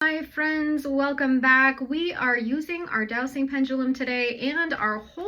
Hi friends, welcome back. We are using our dowsing pendulum today and our whole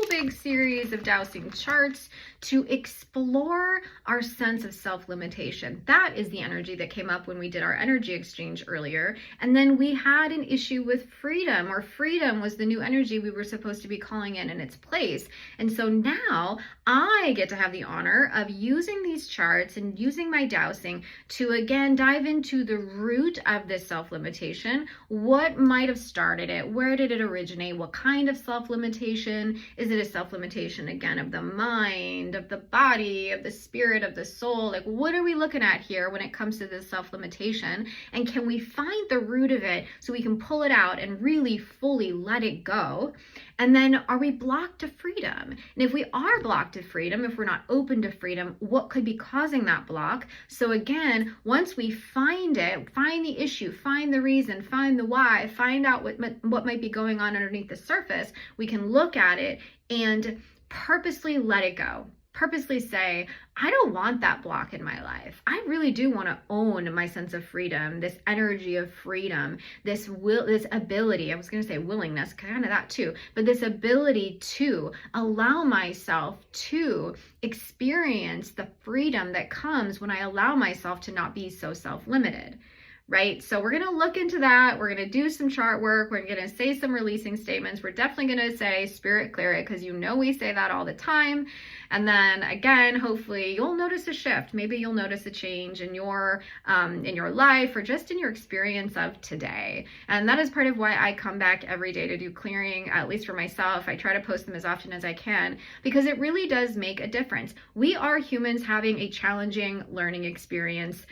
big series of dowsing charts to explore our sense of self-limitation. That is the energy that came up when we did our energy exchange earlier. And then we had an issue with freedom, or freedom was the new energy we were supposed to be calling in its place. And so now I get to have the honor of using these charts and using my dowsing to again dive into the root of this self-limitation. What might have started it? Where did it originate? What kind of self-limitation? Is it a self-limitation again of the mind, of the body, of the spirit, of the soul? Like, what are we looking at here when it comes to this self-limitation? And can we find the root of it so we can pull it out and really fully let it go? And then are we blocked to freedom? And if we are blocked to freedom, if we're not open to freedom, what could be causing that block? So again, once we find it, find the issue, find the reason, find the why, find out what might be going on underneath the surface, we can look at it and purposely let it go. Purposely say, I don't want that block in my life. I really do want to own my sense of freedom, this energy of freedom, this ability, I was going to say willingness, kind of that too, but this ability to allow myself to experience the freedom that comes when I allow myself to not be so self-limited. Right? So we're going to look into that. We're going to do some chart work. We're going to say some releasing statements. We're definitely going to say spirit clear it, because we say that all the time. And then again, hopefully you'll notice a shift. Maybe you'll notice a change in your life, or just in your experience of today. And that is part of why I come back every day to do clearing, at least for myself. I try to post them as often as I can, because it really does make a difference. We are humans having a challenging learning experience.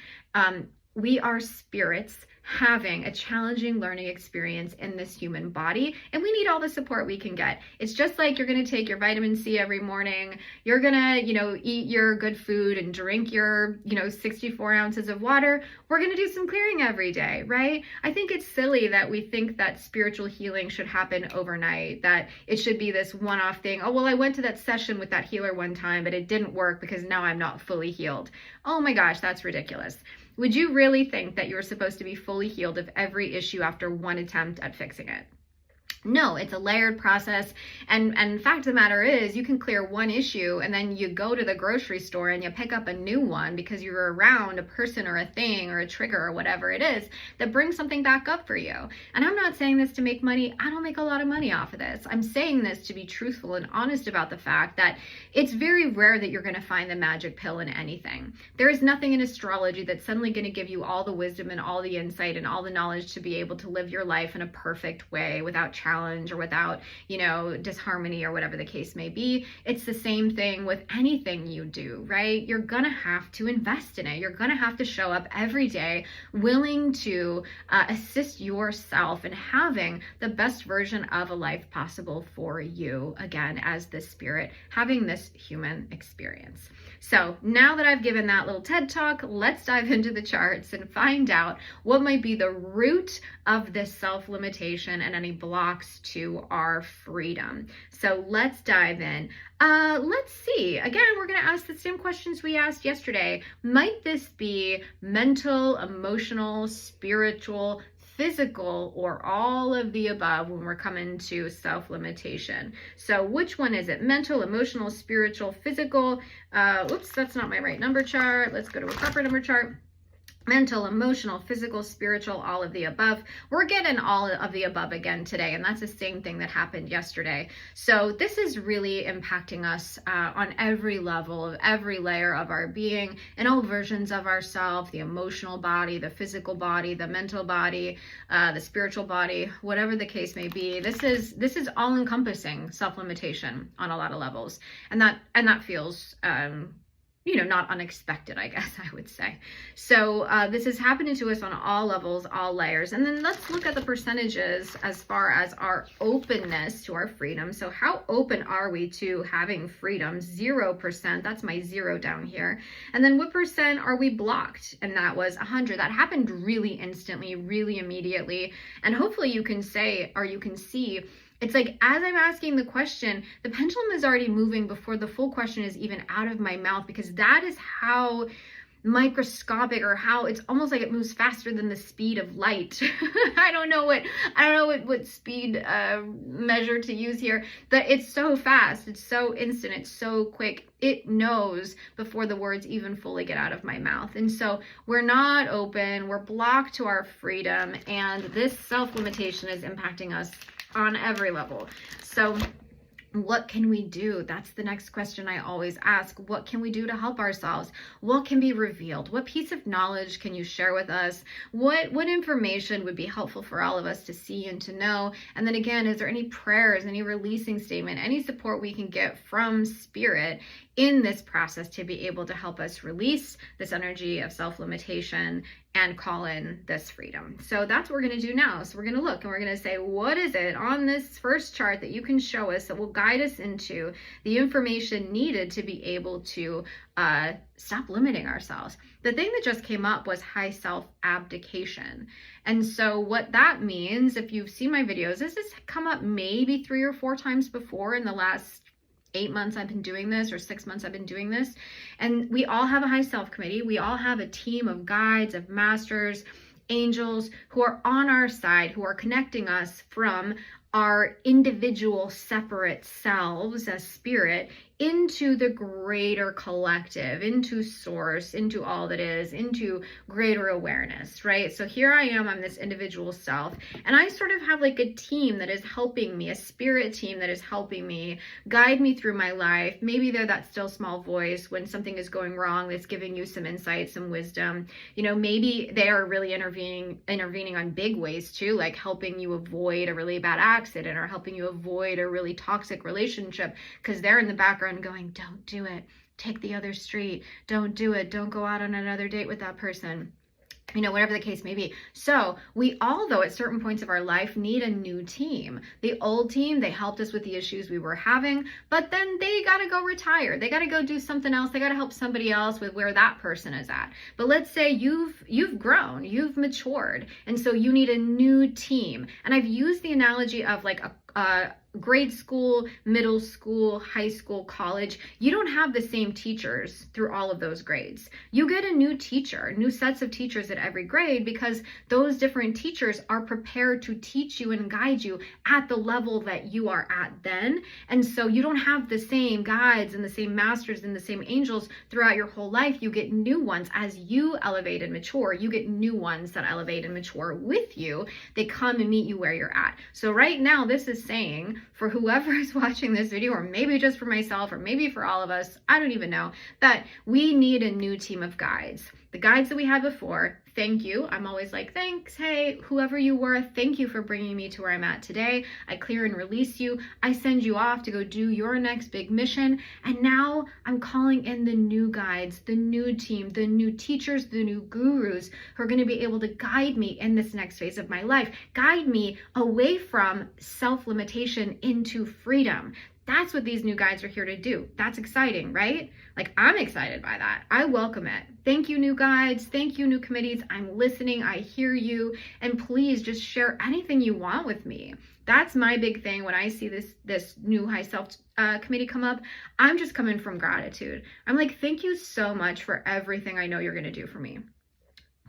We are spirits having a challenging learning experience in this human body, and we need all the support we can get. It's just like you're going to take your vitamin C every morning. You're going to, eat your good food and drink your, 64 ounces of water. We're going to do some clearing every day, right? I think it's silly that we think that spiritual healing should happen overnight, that it should be this one-off thing. Oh, well, I went to that session with that healer one time, but it didn't work because now I'm not fully healed. Oh my gosh, that's ridiculous. Would you really think that you're supposed to be fully healed of every issue after one attempt at fixing it? No, it's a layered process. And the fact of the matter is, you can clear one issue and then you go to the grocery store and you pick up a new one because you're around a person or a thing or a trigger or whatever it is that brings something back up for you. And I'm not saying this to make money. I don't make a lot of money off of this. I'm saying this to be truthful and honest about the fact that it's very rare that you're going to find the magic pill in anything. There is nothing in astrology that's suddenly going to give you all the wisdom and all the insight and all the knowledge to be able to live your life in a perfect way without challenge or without, disharmony or whatever the case may be. It's the same thing with anything you do, right? You're gonna have to invest in it. You're gonna have to show up every day willing to assist yourself in having the best version of a life possible for you, again, as the spirit having this human experience. So now that I've given that little TED talk, let's dive into the charts and find out what might be the root of this self-limitation and any blocks to our freedom. So let's dive in. Let's see. Again, we're going to ask the same questions we asked yesterday. Might this be mental, emotional, spiritual, physical, or all of the above when we're coming to self-limitation? So which one is it? Mental, emotional, spiritual, physical? Oops, that's not my right number chart. Let's go to a proper number chart. Mental, emotional, physical, spiritual, all of the above. We're getting all of the above again today, and that's the same thing that happened yesterday. So this is really impacting us on every level of every layer of our being and all versions of ourselves, the emotional body, the physical body, the mental body, the spiritual body, whatever the case may be. This is all-encompassing self-limitation on a lot of levels, and that feels not unexpected, I guess I would say. So this is happening to us on all levels, all layers. And then let's look at the percentages as far as our openness to our freedom. So how open are we to having freedom? 0%. That's my 0 down here. And then what percent are we blocked? And that was 100. That happened really instantly, really immediately. And hopefully you can say, or you can see, it's like, as I'm asking the question, the pendulum is already moving before the full question is even out of my mouth, because that is how microscopic, or how it's almost like it moves faster than the speed of light. I don't know what speed measure to use here, but it's so fast, it's so instant, it's so quick. It knows before the words even fully get out of my mouth. And so we're not open, we're blocked to our freedom, and this self-limitation is impacting us on every level. So what can we do? That's the next question I always ask. What can we do to help ourselves? What can be revealed? What piece of knowledge can you share with us? What information would be helpful for all of us to see and to know? And then again, is there any prayers, any releasing statement, any support we can get from Spirit in this process to be able to help us release this energy of self-limitation and call in this freedom? So that's what we're going to do now. So we're going to look and we're going to say, what is it on this first chart that you can show us that will guide us into the information needed to be able to stop limiting ourselves? The thing that just came up was high self-abdication. And so what that means, if you've seen my videos, this has come up maybe 3 or 4 times before in the last 8 months I've been doing this, or 6 months I've been doing this. And we all have a high self committee. We all have a team of guides, of masters, angels who are on our side, who are connecting us from our individual separate selves as spirit into the greater collective, into source, into all that is, into greater awareness, right? So here I am, I'm this individual self, and I sort of have like a team that is helping me, a spirit team that is helping me, guide me through my life. Maybe they're that still small voice when something is going wrong that's giving you some insight, some wisdom. You know, maybe they are really intervening on big ways too, like helping you avoid a really bad accident or helping you avoid a really toxic relationship, because they're in the background going, don't do it, take the other street, don't do it, don't go out on another date with that person, you know, whatever the case may be. So we all, though, at certain points of our life need a new team. The old team, they helped us with the issues we were having, but then they got to go retire. They got to go do something else. They got to help somebody else with where that person is at. But let's say you've grown, you've matured, and so you need a new team. And I've used the analogy of like a grade school, middle school, high school, college. You don't have the same teachers through all of those grades. You get a new teacher, new sets of teachers at every grade, because those different teachers are prepared to teach you and guide you at the level that you are at then. And so you don't have the same guides and the same masters and the same angels throughout your whole life. You get new ones as you elevate and mature. You get new ones that elevate and mature with you. They come and meet you where you're at. So right now, this is saying for whoever is watching this video, or maybe just for myself, or maybe for all of us, I don't even know, that we need a new team of guides. The guides that we had before, thank you. I'm always like, thanks. Hey, whoever you were, thank you for bringing me to where I'm at today. I clear and release you. I send you off to go do your next big mission. And now I'm calling in the new guides, the new team, the new teachers, the new gurus who are going to be able to guide me in this next phase of my life, guide me away from self-limitation into freedom. That's what these new guides are here to do. That's exciting, right? Like, I'm excited by that. I welcome it. Thank you, new guides. Thank you, new committees. I'm listening. I hear you. And please just share anything you want with me. That's my big thing when I see this new high self committee come up. I'm just coming from gratitude. I'm like, thank you so much for everything I know you're going to do for me.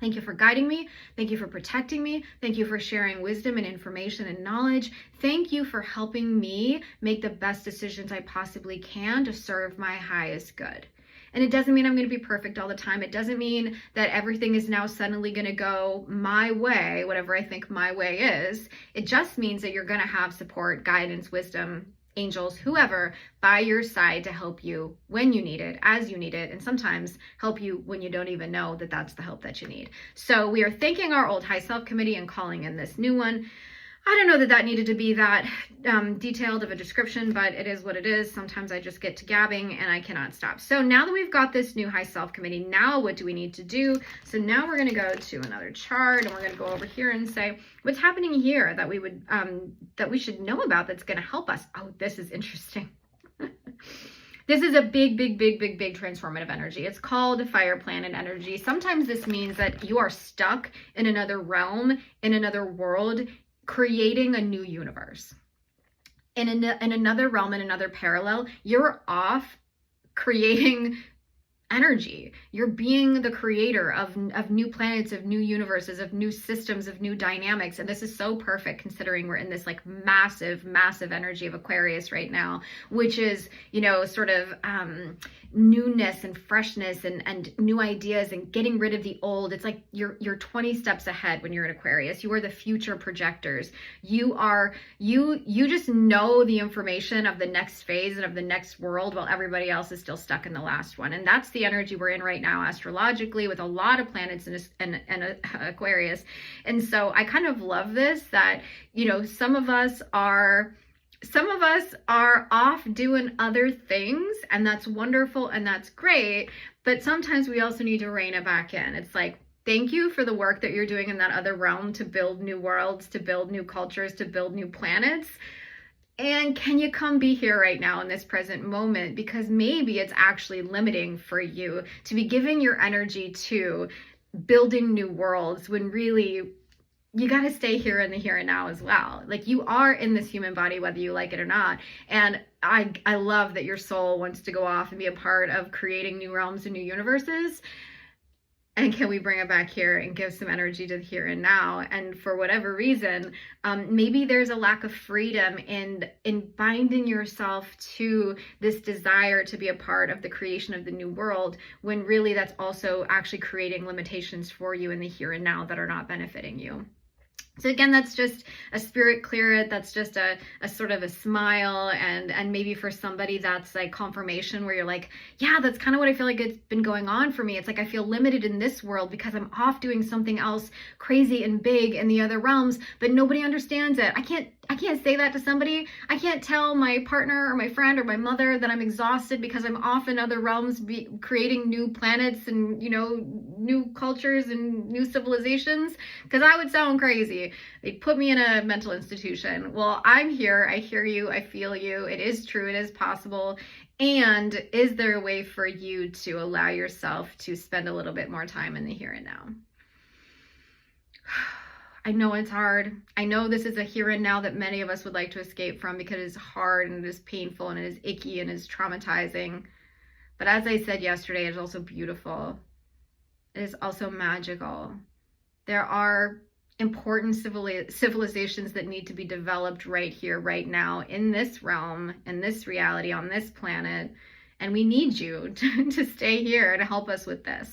Thank you for guiding me. Thank you for protecting me. Thank you for sharing wisdom and information and knowledge. Thank you for helping me make the best decisions I possibly can to serve my highest good. And it doesn't mean I'm going to be perfect all the time. It doesn't mean that everything is now suddenly going to go my way, whatever I think my way is. It just means that you're going to have support, guidance, wisdom, angels, whoever, by your side to help you when you need it, as you need it, and sometimes help you when you don't even know that that's the help that you need. So we are thanking our old high self committee and calling in this new one. I don't know that that needed to be that detailed of a description, but it is what it is. Sometimes I just get to gabbing and I cannot stop. So now that we've got this new high self committee, now what do we need to do? So now we're going to go to another chart and we're going to go over here and say, what's happening here that we would, that we should know about that's going to help us? Oh, this is interesting. This is a big transformative energy. It's called fire planet energy. Sometimes this means that you are stuck in another realm, in another world, creating a new universe. In another realm, in another parallel, you're off creating energy. You're being the creator of new planets, of new universes, of new systems, of new dynamics. And this is so perfect considering we're in this like massive, massive energy of Aquarius right now, which is, you know, sort of newness and freshness and new ideas and getting rid of the old. It's like you're 20 steps ahead when you're in Aquarius. You are the future projectors. You just know the information of the next phase and of the next world while everybody else is still stuck in the last one. And that's the energy we're in right now astrologically, with a lot of planets in Aquarius. And so I kind of love this, that, you know, some of us are off doing other things, and that's wonderful and that's great. But sometimes we also need to rein it back in. It's like, thank you for the work that you're doing in that other realm to build new worlds, to build new cultures, to build new planets. And can you come be here right now in this present moment? Because maybe it's actually limiting for you to be giving your energy to building new worlds when really you got to stay here in the here and now as well. Like, you are in this human body, whether you like it or not. And I love that your soul wants to go off and be a part of creating new realms and new universes. And can we bring it back here and give some energy to the here and now? And for whatever reason, maybe there's a lack of freedom in binding yourself to this desire to be a part of the creation of the new world, when really that's also actually creating limitations for you in the here and now that are not benefiting you. So again, that's just a spirit clear it. That's just a sort of a smile. And maybe for somebody that's like confirmation, where you're like, yeah, that's kind of what I feel like it's been going on for me. It's like I feel limited in this world because I'm off doing something else crazy and big in the other realms, but nobody understands it. I can't say that to somebody. I can't tell my partner or my friend or my mother that I'm exhausted because I'm off in other realms creating new planets and, you know, new cultures and new civilizations, because I would sound crazy. They'd put me in a mental institution. Well, I'm here. I hear you. I feel you. It is true. It is possible. And is there a way for you to allow yourself to spend a little bit more time in the here and now? I know it's hard. I know this is a here and now that many of us would like to escape from, because it's hard and it is painful and it is icky and it is traumatizing. But as I said yesterday, it's also beautiful. It is also magical. There are important civilizations that need to be developed right here, right now, in this realm, in this reality, on this planet. And we need you to stay here and help us with this.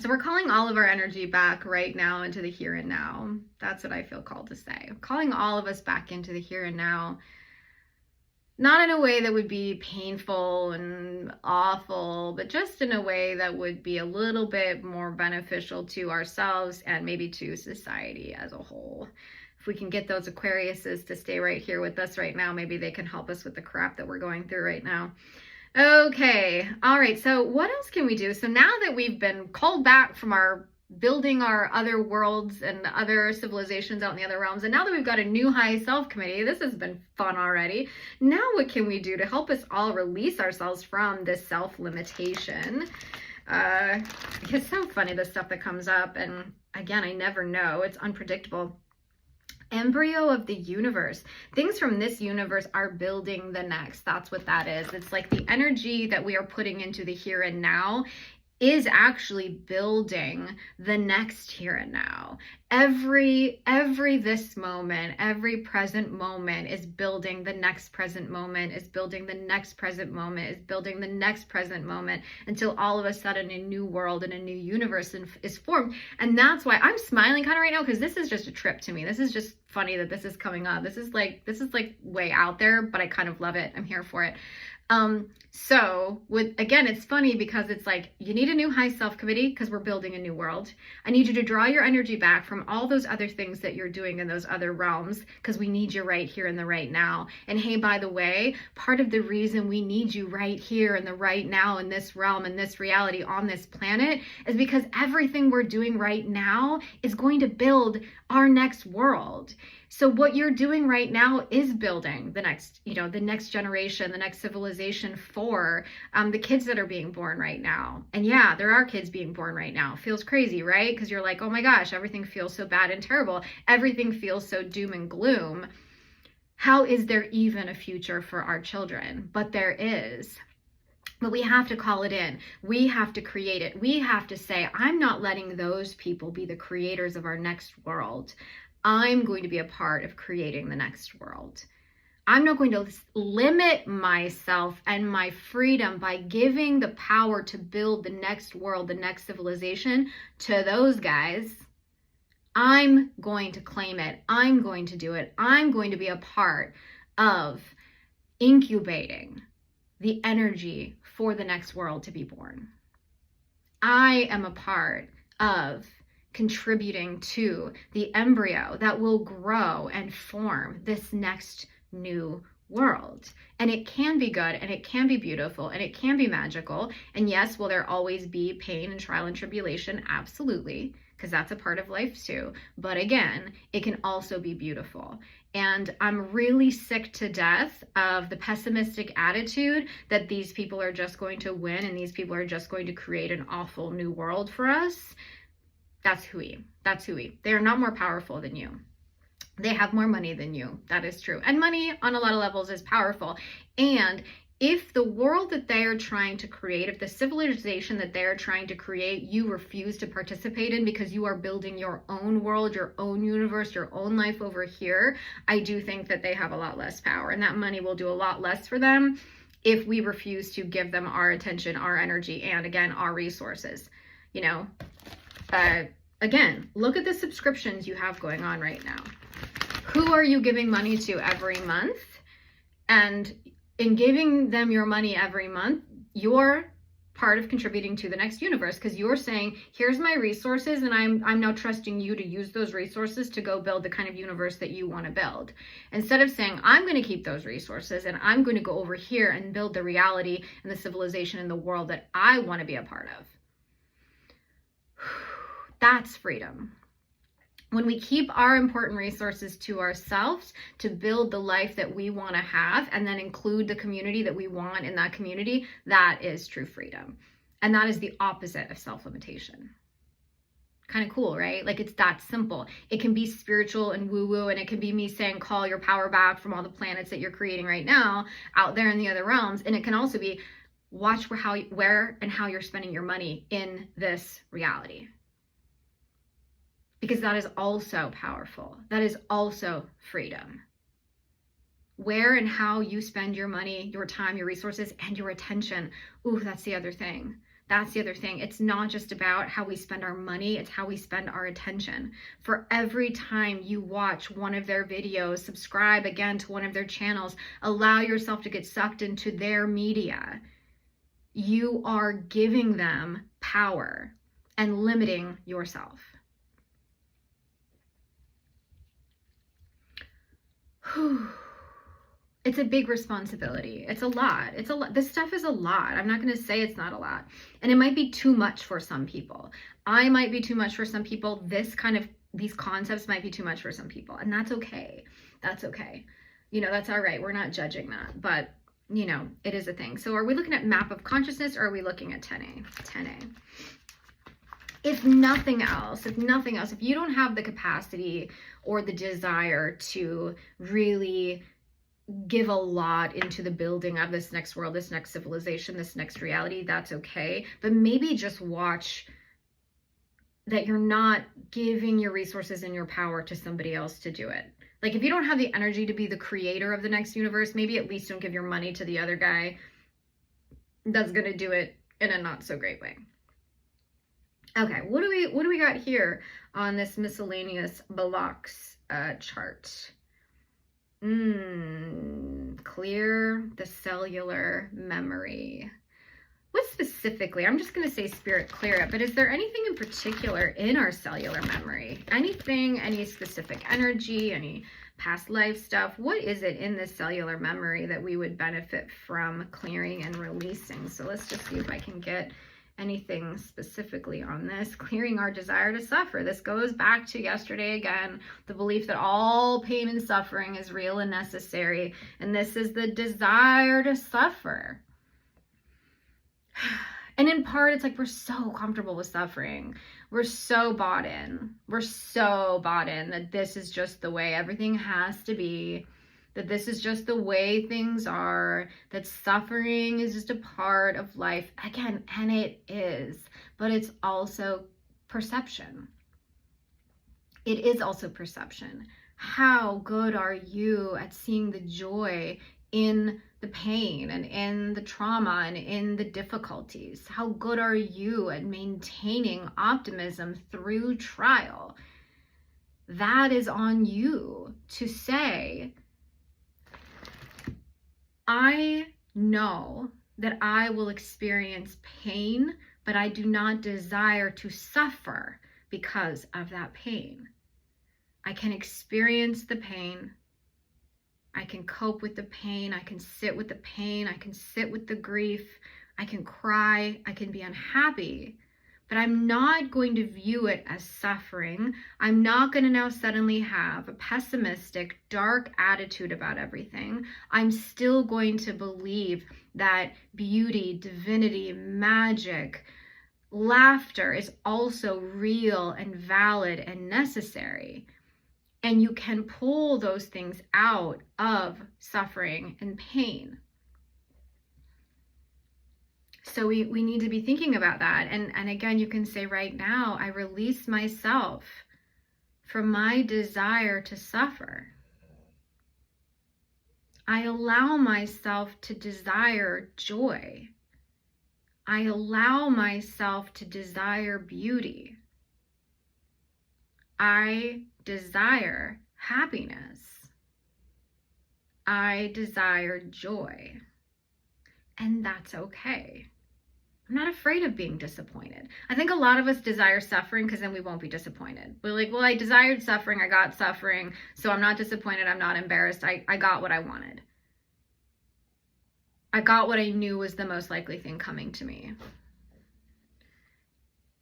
So we're calling all of our energy back right now into the here and now. That's what I feel called to say. Calling all of us back into the here and now. Not in a way that would be painful and awful, but just in a way that would be a little bit more beneficial to ourselves and maybe to society as a whole. If we can get those Aquariuses to stay right here with us right now, maybe they can help us with the crap that we're going through right now. Okay, all right, so what else can we do? So now that we've been called back from our building our other worlds and other civilizations out in the other realms, and now that we've got a new high self committee, this has been fun already. Now what can we do to help us all release ourselves from this self-limitation? It's so funny, the stuff that comes up, and again, I never know. It's unpredictable. Embryo of the universe. Things from this universe are building the next. That's what that is. It's like the energy that we are putting into the here and now is actually building the next here and now. Every this moment, every present moment is building the next present moment, is building the next present moment, is building the next present moment, until all of a sudden a new world and a new universe is formed. And that's why I'm smiling kind of right now, because this is just a trip to me. This is just funny that this is coming up. This is like way out there, but I kind of love it. I'm here for it. So again, it's funny because it's like, you need a new high self committee because we're building a new world. I need you to draw your energy back from all those other things that you're doing in those other realms, because we need you right here in the right now. And hey, by the way, part of the reason we need you right here in the right now, in this realm, in this reality, on this planet, is because everything we're doing right now is going to build our next world. So what you're doing right now is building the next, the next generation, the next civilization for the kids that are being born right now. And yeah, there are kids being born right now. Feels crazy, right? Because you're like, oh my gosh, everything feels so bad and terrible. Everything feels so doom and gloom. How is there even a future for our children? But there is. But we have to call it in. We have to create it. We have to say, I'm not letting those people be the creators of our next world. I'm going to be a part of creating the next world. I'm not going to limit myself and my freedom by giving the power to build the next world, the next civilization to those guys. I'm going to claim it. I'm going to do it. I'm going to be a part of incubating the energy for the next world to be born. I am a part of contributing to the embryo that will grow and form this next new world. And it can be good, and it can be beautiful, and it can be magical. And yes, will there always be pain and trial and tribulation? Absolutely, because that's a part of life too. But again, it can also be beautiful. And I'm really sick to death of the pessimistic attitude that these people are just going to win and these people are just going to create an awful new world for us. That's hooey. That's hooey. They are not more powerful than you. They have more money than you. That is true. And money on a lot of levels is powerful. And if the world that they are trying to create, if the civilization that they are trying to create, you refuse to participate in because you are building your own world, your own universe, your own life over here, I do think that they have a lot less power, and that money will do a lot less for them if we refuse to give them our attention, our energy, and again, our resources. You know, again, look at the subscriptions you have going on right now. Who are you giving money to every month? And in giving them your money every month, you're part of contributing to the next universe, because you're saying, here's my resources, and I'm now trusting you to use those resources to go build the kind of universe that you want to build. Instead of saying, I'm going to keep those resources and I'm going to go over here and build the reality and the civilization and the world that I want to be a part of. That's freedom. When we keep our important resources to ourselves to build the life that we want to have, and then include the community that we want in that community, that is true freedom. And that is the opposite of self-limitation. Kind of cool, right? Like, it's that simple. It can be spiritual and woo-woo, and it can be me saying, call your power back from all the planets that you're creating right now out there in the other realms. And it can also be, watch where and how you're spending your money in this reality. Because that is also powerful. That is also freedom. Where and how you spend your money, your time, your resources, and your attention. Ooh, that's the other thing. That's the other thing. It's not just about how we spend our money, it's how we spend our attention. For every time you watch one of their videos, subscribe again to one of their channels, allow yourself to get sucked into their media, you are giving them power and limiting yourself. It's a big responsibility. It's a lot. This stuff is a lot. I'm not going to say it's not a lot. And it might be too much for some people. I might be too much for some people. These concepts might be too much for some people. And that's okay. That's okay. You know, that's all right. We're not judging that. But, you know, it is a thing. So are we looking at map of consciousness, or are we looking at 10A? 10A. If nothing else, if you don't have the capacity or the desire to really give a lot into the building of this next world, this next civilization, this next reality, that's okay. But maybe just watch that you're not giving your resources and your power to somebody else to do it. Like, if you don't have the energy to be the creator of the next universe, maybe at least don't give your money to the other guy that's going to do it in a not so great way. Okay, what do we got here on this miscellaneous blocks chart? Clear the cellular memory. What specifically? I'm just going to say spirit, clear it, but is there anything in particular in our cellular memory? Anything, any specific energy, any past life stuff? What is it in this cellular memory that we would benefit from clearing and releasing? So let's just see if I can get anything specifically on this. Clearing our desire to suffer. This goes back to yesterday again, the belief that all pain and suffering is real and necessary. And this is the desire to suffer. And in part, it's like we're so comfortable with suffering. We're so bought in. We're so bought in that this is just the way everything has to be. that this is just the way things are, that suffering is just a part of life. Again, and it is, but it's also perception. It is also perception. How good are you at seeing the joy in the pain and in the trauma and in the difficulties? How good are you at maintaining optimism through trial? That is on you to say, I know that I will experience pain, but I do not desire to suffer because of that pain. I can experience the pain. I can cope with the pain. I can sit with the pain. I can sit with the grief. I can cry. I can be unhappy. But I'm not going to view it as suffering. I'm not going to now suddenly have a pessimistic, dark attitude about everything. I'm still going to believe that beauty, divinity, magic, laughter is also real and valid and necessary. And you can pull those things out of suffering and pain. So we need to be thinking about that. And again, you can say right now, I release myself from my desire to suffer. I allow myself to desire joy. I allow myself to desire beauty. I desire happiness. I desire joy. And that's okay. I'm not afraid of being disappointed. I think a lot of us desire suffering because then we won't be disappointed. We're like, well, I desired suffering, I got suffering, so I'm not disappointed, I'm not embarrassed, I got what I wanted. I got what I knew was the most likely thing coming to me.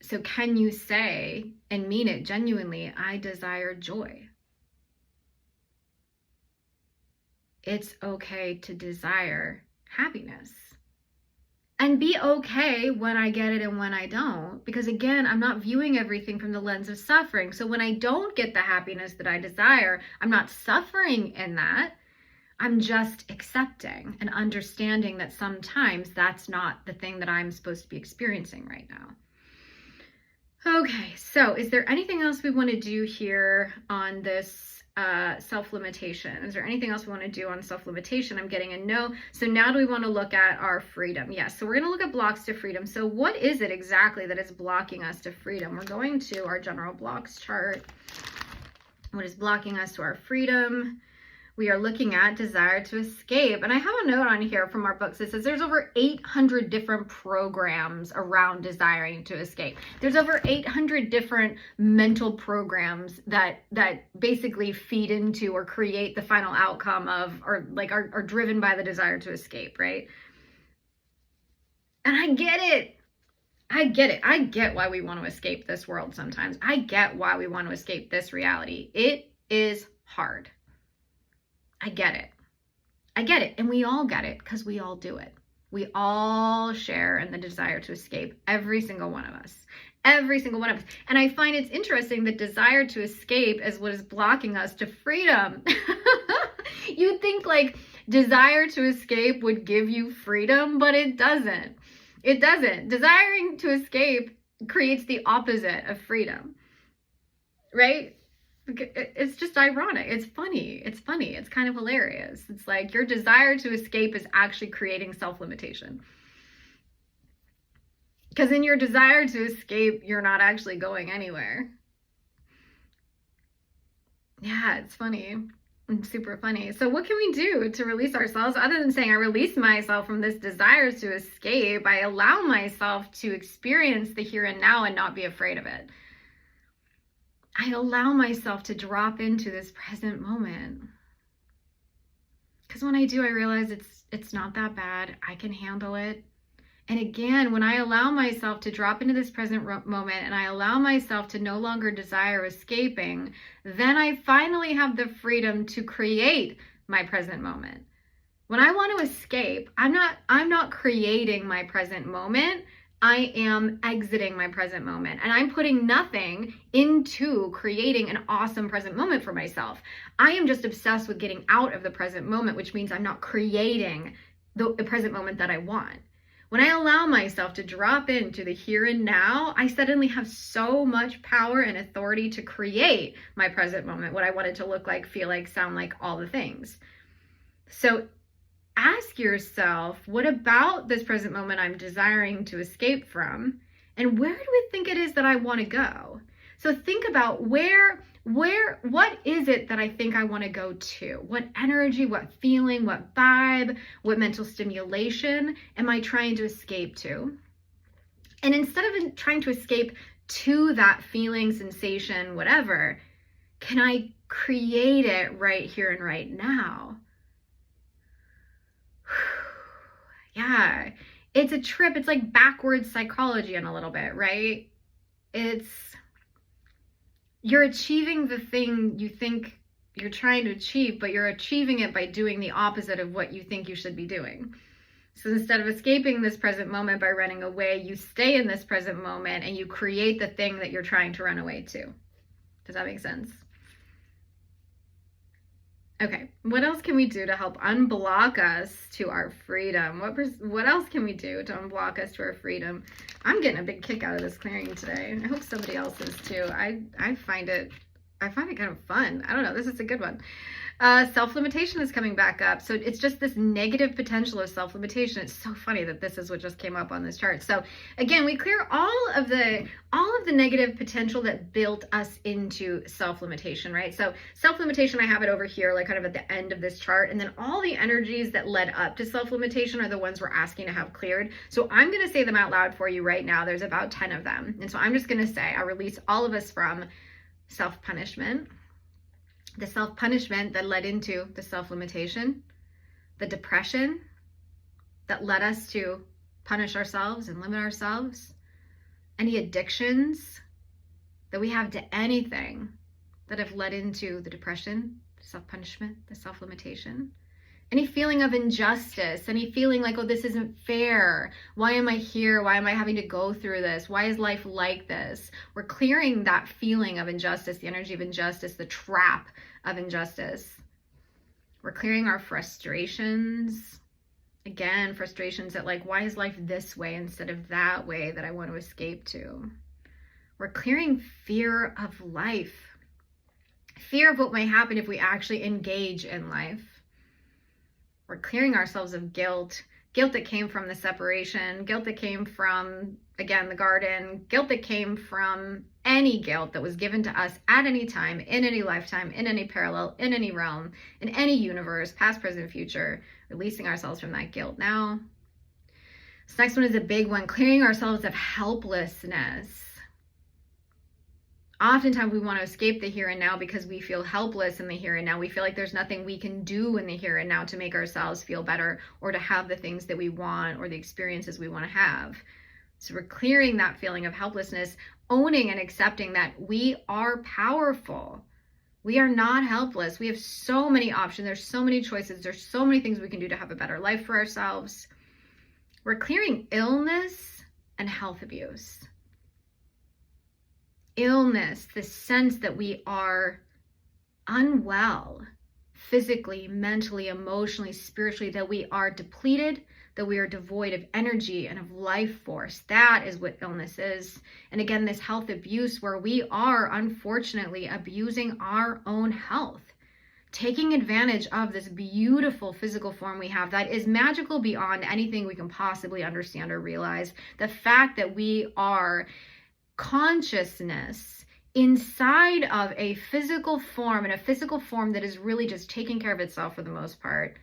So can you say and mean it genuinely, I desire joy? It's okay to desire happiness. And be okay when I get it and when I don't. Because again, I'm not viewing everything from the lens of suffering. So when I don't get the happiness that I desire, I'm not suffering in that. I'm just accepting and understanding that sometimes that's not the thing that I'm supposed to be experiencing right now. Okay, so is there anything else we want to do here on this self-limitation? Is there anything else we want to do on self-limitation? I'm getting a no. So now do we want to look at our freedom? Yes, so we're going to look at blocks to freedom. So what is it exactly that is blocking us to freedom? We're going to our general blocks chart. What is blocking us to our freedom? We are looking at desire to escape. And I have a note on here from our books that says there's over 800 different programs around desiring to escape. There's over 800 different mental programs that basically feed into or create the final outcome of, or like are driven by the desire to escape, right? And I get it. I get it. I get why we want to escape this world sometimes. I get why we want to escape this reality. It is hard. I get it. I get it. And we all get it because we all do it. We all share in the desire to escape. Every single one of us. Every single one of us. And I find it's interesting that desire to escape is what is blocking us to freedom. You'd think like desire to escape would give you freedom, but it doesn't. It doesn't. Desiring to escape creates the opposite of freedom. Right? It's just ironic. It's funny. It's funny. It's kind of hilarious. It's like your desire to escape is actually creating self-limitation. Because in your desire to escape, you're not actually going anywhere. Yeah, it's funny. It's super funny. So what can we do to release ourselves other than saying I release myself from this desire to escape? I allow myself to experience the here and now and not be afraid of it. I allow myself to drop into this present moment. Because when I do, I realize it's not that bad. I can handle it. And again, when I allow myself to drop into this present moment and I allow myself to no longer desire escaping, then I finally have the freedom to create my present moment. When I want to escape, I'm not creating my present moment. I am exiting my present moment, and I'm putting nothing into creating an awesome present moment for myself. I am just obsessed with getting out of the present moment, which means I'm not creating the present moment that I want. When I allow myself to drop into the here and now, I suddenly have so much power and authority to create my present moment, what I want it to look like, feel like, sound like, all the things. So ask yourself, what about this present moment I'm desiring to escape from? And where do I think it is that I want to go? So think about what is it that I think I want to go to? What energy, what feeling, what vibe, what mental stimulation am I trying to escape to? And instead of trying to escape to that feeling, sensation, whatever, can I create it right here and right now? Yeah, it's a trip. It's like backwards psychology in a little bit, right? You're achieving the thing you think you're trying to achieve, but you're achieving it by doing the opposite of what you think you should be doing. So instead of escaping this present moment by running away, you stay in this present moment and you create the thing that you're trying to run away to. Does that make sense? Okay, what else can we do to help unblock us to our freedom? What else can we do to unblock us to our freedom? I'm getting a big kick out of this clearing today. I hope somebody else is too. I find it kind of fun. I don't know, this is a good one. Self-limitation is coming back up. So it's just this negative potential of self-limitation. It's so funny that this is what just came up on this chart. So again, we clear all of the negative potential that built us into self-limitation, right? So self-limitation, I have it over here, like kind of at the end of this chart. And then all the energies that led up to self-limitation are the ones we're asking to have cleared. So I'm going to say them out loud for you right now. There's about 10 of them. And so I'm just going to say, I release all of us from self-punishment, the self-punishment that led into the self-limitation, the depression that led us to punish ourselves and limit ourselves, any addictions that we have to anything that have led into the depression, self-punishment, the self-limitation, any feeling of injustice, any feeling like, oh, this isn't fair. Why am I here? Why am I having to go through this? Why is life like this? We're clearing that feeling of injustice, the energy of injustice, the trap of injustice. We're clearing our frustrations. Again, frustrations that like, why is life this way instead of that way that I want to escape to? We're clearing fear of life. Fear of what might happen if we actually engage in life. We're clearing ourselves of guilt that came from the separation, guilt that came from, again, the garden, guilt that came from any guilt that was given to us at any time, in any lifetime, in any parallel, in any realm, in any universe, past, present, future, releasing ourselves from that guilt now. This next one is a big one, clearing ourselves of helplessness. Oftentimes we want to escape the here and now because we feel helpless in the here and now. We feel like there's nothing we can do in the here and now to make ourselves feel better or to have the things that we want or the experiences we want to have. So we're clearing that feeling of helplessness, owning and accepting that we are powerful. We are not helpless. We have so many options. There's so many choices. There's so many things we can do to have a better life for ourselves. We're clearing illness and health abuse. Illness, the sense that we are unwell physically, mentally, emotionally, spiritually, that we are depleted, that we are devoid of energy and of life force. That is what illness is. And again, this health abuse where we are unfortunately abusing our own health, taking advantage of this beautiful physical form we have that is magical beyond anything we can possibly understand or realize. The fact that we are consciousness inside of a physical form, and a physical form that is really just taking care of itself for the most part,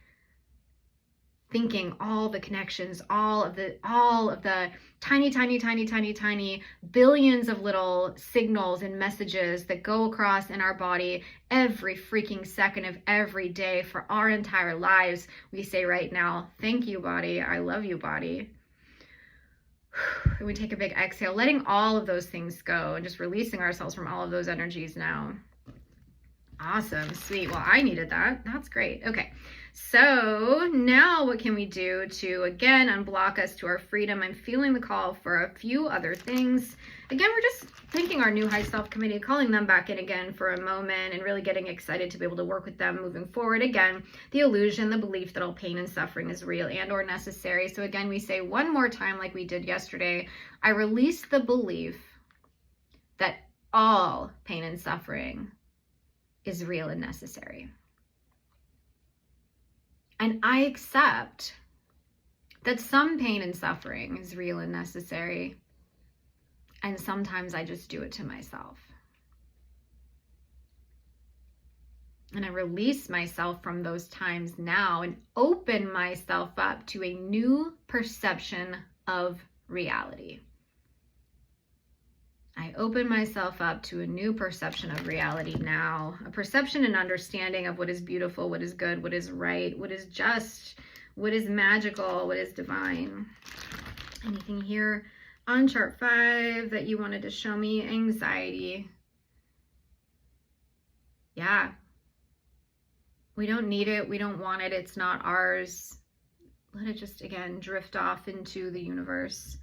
thinking all the connections, all of the tiny billions of little signals and messages that go across in our body every freaking second of every day for our entire lives. We say right now, thank you, body. I love you, body. And we take a big exhale, letting all of those things go and just releasing ourselves from all of those energies now. Awesome. Sweet. Well, I needed that. That's great. Okay. So now what can we do to, again, unblock us to our freedom? I'm feeling the call for a few other things. Again, we're just thanking our new high self committee, calling them back in again for a moment and really getting excited to be able to work with them moving forward. Again, the illusion, the belief that all pain and suffering is real and or necessary. So again, we say one more time like we did yesterday, I release the belief that all pain and suffering is real and necessary. And I accept that some pain and suffering is real and necessary. And sometimes I just do it to myself. And I release myself from those times now and open myself up to a new perception of reality. I open myself up to a new perception of reality now, a perception and understanding of what is beautiful, what is good, what is right, what is just, what is magical, what is divine. Anything here on chart 5 that you wanted to show me? Anxiety. Yeah. We don't need it. We don't want it. It's not ours. Let it just, again, drift off into the universe.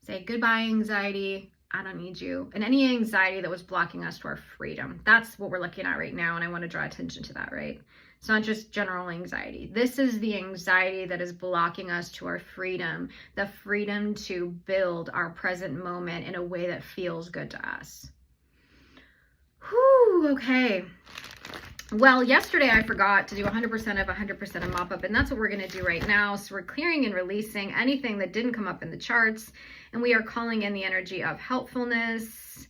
Say goodbye, anxiety. I don't need you. And any anxiety that was blocking us to our freedom. That's what we're looking at right now. And I want to draw attention to that, right? It's not just general anxiety. This is the anxiety that is blocking us to our freedom, the freedom to build our present moment in a way that feels good to us. Whew, okay. Well, yesterday I forgot to do 100% of 100% of mop up, and that's what we're going to do right now. So we're clearing and releasing anything that didn't come up in the charts, and we are calling in the energy of helpfulness.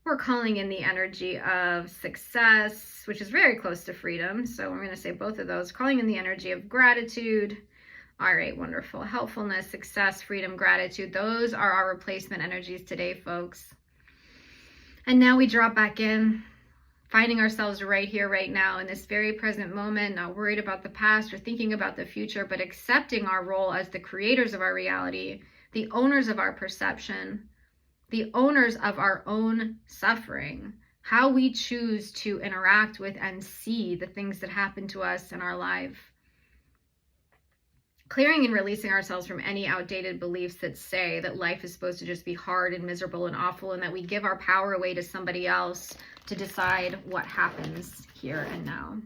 We're calling in the energy of success, which is very close to freedom. So we're going to say both of those. Calling in the energy of gratitude. All right, wonderful. Helpfulness, success, freedom, gratitude. Those are our replacement energies today, folks. And now we drop back in, finding ourselves right here, right now, in this very present moment, not worried about the past or thinking about the future, but accepting our role as the creators of our reality, the owners of our perception, the owners of our own suffering, how we choose to interact with and see the things that happen to us in our life. Clearing and releasing ourselves from any outdated beliefs that say that life is supposed to just be hard and miserable and awful, and that we give our power away to somebody else to decide what happens here and now.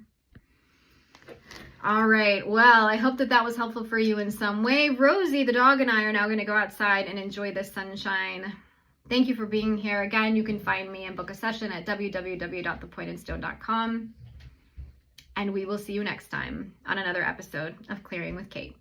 All right, well, I hope that that was helpful for you in some way. Rosie, the dog, and I are now going to go outside and enjoy the sunshine. Thank you for being here. Again, you can find me and book a session at www.thepointandstone.com. And we will see you next time on another episode of Clearing with Kate.